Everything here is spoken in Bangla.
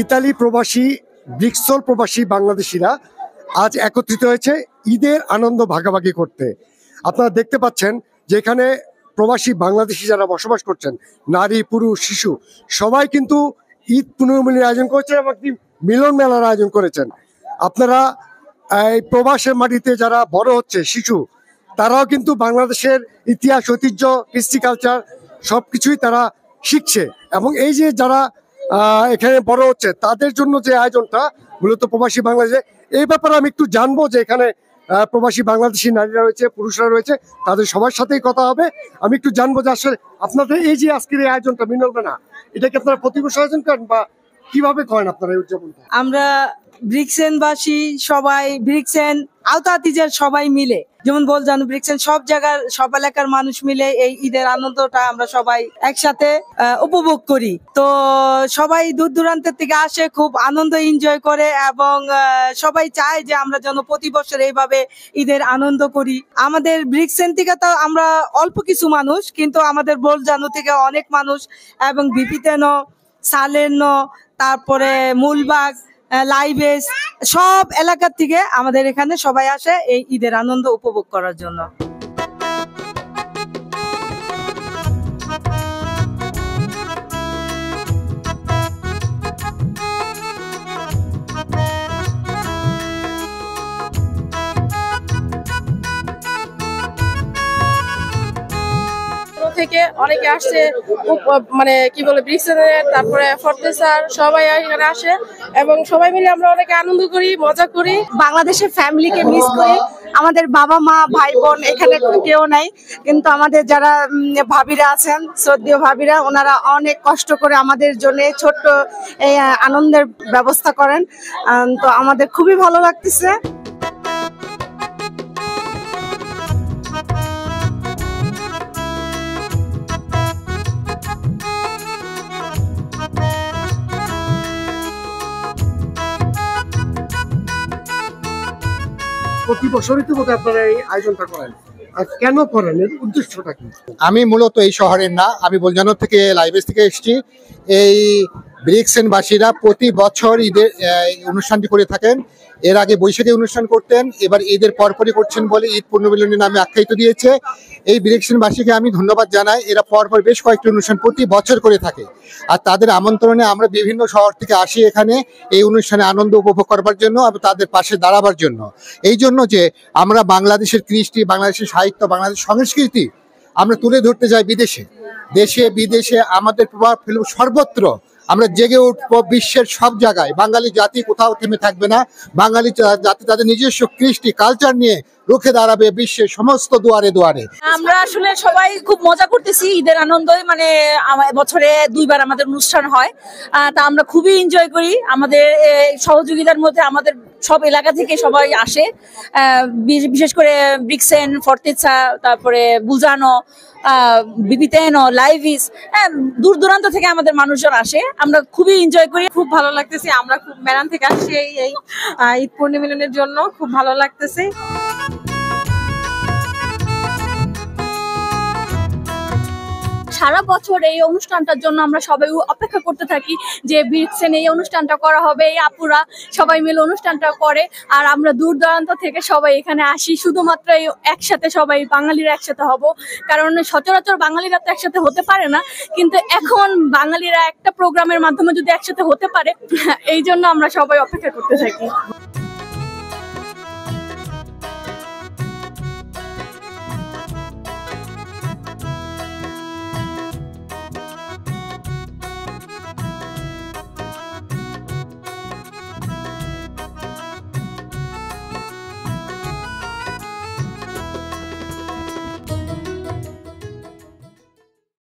ইতালি প্রবাসী ব্রিক্সল প্রবাসী বাংলাদেশিরা আজ একত্রিত হয়েছে ঈদের আনন্দ ভাগাভাগি করতে। আপনারা দেখতে পাচ্ছেন যে এখানে প্রবাসী বাংলাদেশি যারা বসবাস করছেন, নারী পুরুষ শিশু সবাই কিন্তু ঈদ পুনর্মিলনের আয়োজন করেছেন এবং একটি মিলন মেলার আয়োজন করেছেন। আপনারা এই প্রবাসের মাটিতে যারা বড় হচ্ছে শিশু, তারাও কিন্তু বাংলাদেশের ইতিহাস ঐতিহ্য কৃষ্টি কালচার সবকিছুই তারা শিখছে এবং এই যে যারা এখানে বড় হচ্ছে তাদের জন্য যে আয়োজনটা মূলত প্রবাসী বাংলাদেশে, এই ব্যাপারে আমি একটু জানবো যে এখানে প্রবাসী বাংলাদেশি নারীরা রয়েছে, পুরুষরা রয়েছে, তাদের সবার সাথেই কথা হবে। আমি একটু জানবো যে আসলে আপনাদের এই যে আজকের এই আয়োজনটা মিলন মেলা, এটা কি আপনারা প্রতি বছর আয়োজন করেন বা কিভাবে করেন আপনারা এই উদযাপনটা? আমরা ব্রিক্সেনবাসী সবাই, ব্রিক্সেন আওতাতিজের সবাই মিলে, যেমন বলজানো ব্রিক্সেন সব জায়গার সব এলাকার মানুষ মিলে এই ঈদের আনন্দটা আমরা সবাই একসাথে উপভোগ করি। তো সবাই দূর দূরান্তের থেকে আসে, খুব আনন্দ এনজয় করে এবং সবাই চায় যে আমরা যেন প্রতি বছর এইভাবে ঈদের আনন্দ করি। আমাদের ব্রিক্সেন থেকে তো আমরা অল্প কিছু মানুষ, কিন্তু আমাদের বলজানো থেকে অনেক মানুষ এবং বিপিতেন, সালেন, তারপরে মূলবাগ, লাইভেস সব এলাকার থেকে আমাদের এখানে সবাই আসে এই ঈদের আনন্দ উপভোগ করার জন্য। থেকে অনেকে আসছে, মানে কি বলে ব্রিক্সেনের, তারপরে ফর্তেসার সবাই এখানে আসে এবং সবাই মিলে আমরা অনেক আনন্দ করি, মজা করি। বাংলাদেশের ফ্যামিলিকে মিস করি। আমাদের বাবা মা ভাই বোন এখানে কেউ নাই, কিন্তু আমাদের যারা ভাবিরা আছেন, শ্রদ্ধেয় ভাবিরা, ওনারা অনেক কষ্ট করে আমাদের জন্য ছোট্ট এই আনন্দের ব্যবস্থা করেন। তো আমাদের খুবই ভালো লাগতেছে। প্রতি বছরই তো আপনারা এই আয়োজনটা করেন, আর কেন করেন, এর উদ্দেশ্যটা কি? আমি মূলত এই শহরের না, আমি বলজানো থেকে লাইভেস থেকে এসেছি। এই ব্রিক্সেনবাসীরা প্রতি বছর ঈদের অনুষ্ঠানটি করে থাকেন। এর আগে বৈশাখী অনুষ্ঠান করতেন, এবার ঈদের পরপরই করছেন বলে ঈদ পুনর্মিলনী নামে আখ্যায়িত দিয়েছে। এই ব্রিক্সেনবাসীকে আমি ধন্যবাদ জানাই। এরা পরপর বেশ কয়েকটি অনুষ্ঠান প্রতি বছর করে থাকে, আর তাদের আমন্ত্রণে আমরা বিভিন্ন শহর থেকে আসি এখানে এই অনুষ্ঠানে আনন্দ উপভোগ করবার জন্য এবং তাদের পাশে দাঁড়াবার জন্য। এই জন্য যে আমরা বাংলাদেশের কৃষ্টি, বাংলাদেশের সাহিত্য, বাংলাদেশের সংস্কৃতি আমরা তুলে ধরতে যাই বিদেশে, দেশে বিদেশে আমাদের প্রভাব ফেলব সর্বত্র। আমরা জেগে উঠবো বিশ্বের সব জায়গায়। বাঙালি জাতি কোথাও থেমে থাকবে না। বাঙালি জাতি তাদের নিজস্ব কৃষ্টি কালচার নিয়ে রুখে দাঁড়াবে বিশ্বের সমস্ত দুয়ারে দুয়ারে। আমরা আসলে সবাই খুব মজা করতেছি ঈদের আনন্দই, মানে বছরে 2 বার আমাদের অনুষ্ঠান হয়, তা আমরা খুবই এনজয় করি। আমাদের সহযোগিতার মধ্যে আমাদের সব এলাকা থেকে সবাই আসে, বিশেষ করে ব্রিক্সেন, ফর্তেসা, তারপরে বুলজানো, বিপিতেনো, লাইভিস, দূর দূরান্ত থেকে আমাদের মানুষজন আসে। আমরা খুবই এনজয় করি, খুব ভালো লাগতেছে। আমরা খুব মেরান থেকে আসছি এই ঈদ পুনর্মিলনের জন্য, খুব ভালো লাগতেছে। সারা বছর এই অনুষ্ঠানটার জন্য আমরা সবাই অপেক্ষা করতে থাকি যে ব্রিক্সেন এই অনুষ্ঠানটা করা হবে, এই আপুরা সবাই মিলে অনুষ্ঠানটা করে, আর আমরা দূর দূরান্ত থেকে সবাই এখানে আসি শুধুমাত্র এই একসাথে সবাই বাঙালিরা একসাথে হব। কারণ সচরাচর বাঙালিরা তো একসাথে হতে পারে না, কিন্তু এখন বাঙালিরা একটা প্রোগ্রামের মাধ্যমে যদি একসাথে হতে পারে, এই জন্য আমরা সবাই অপেক্ষা করতে থাকি।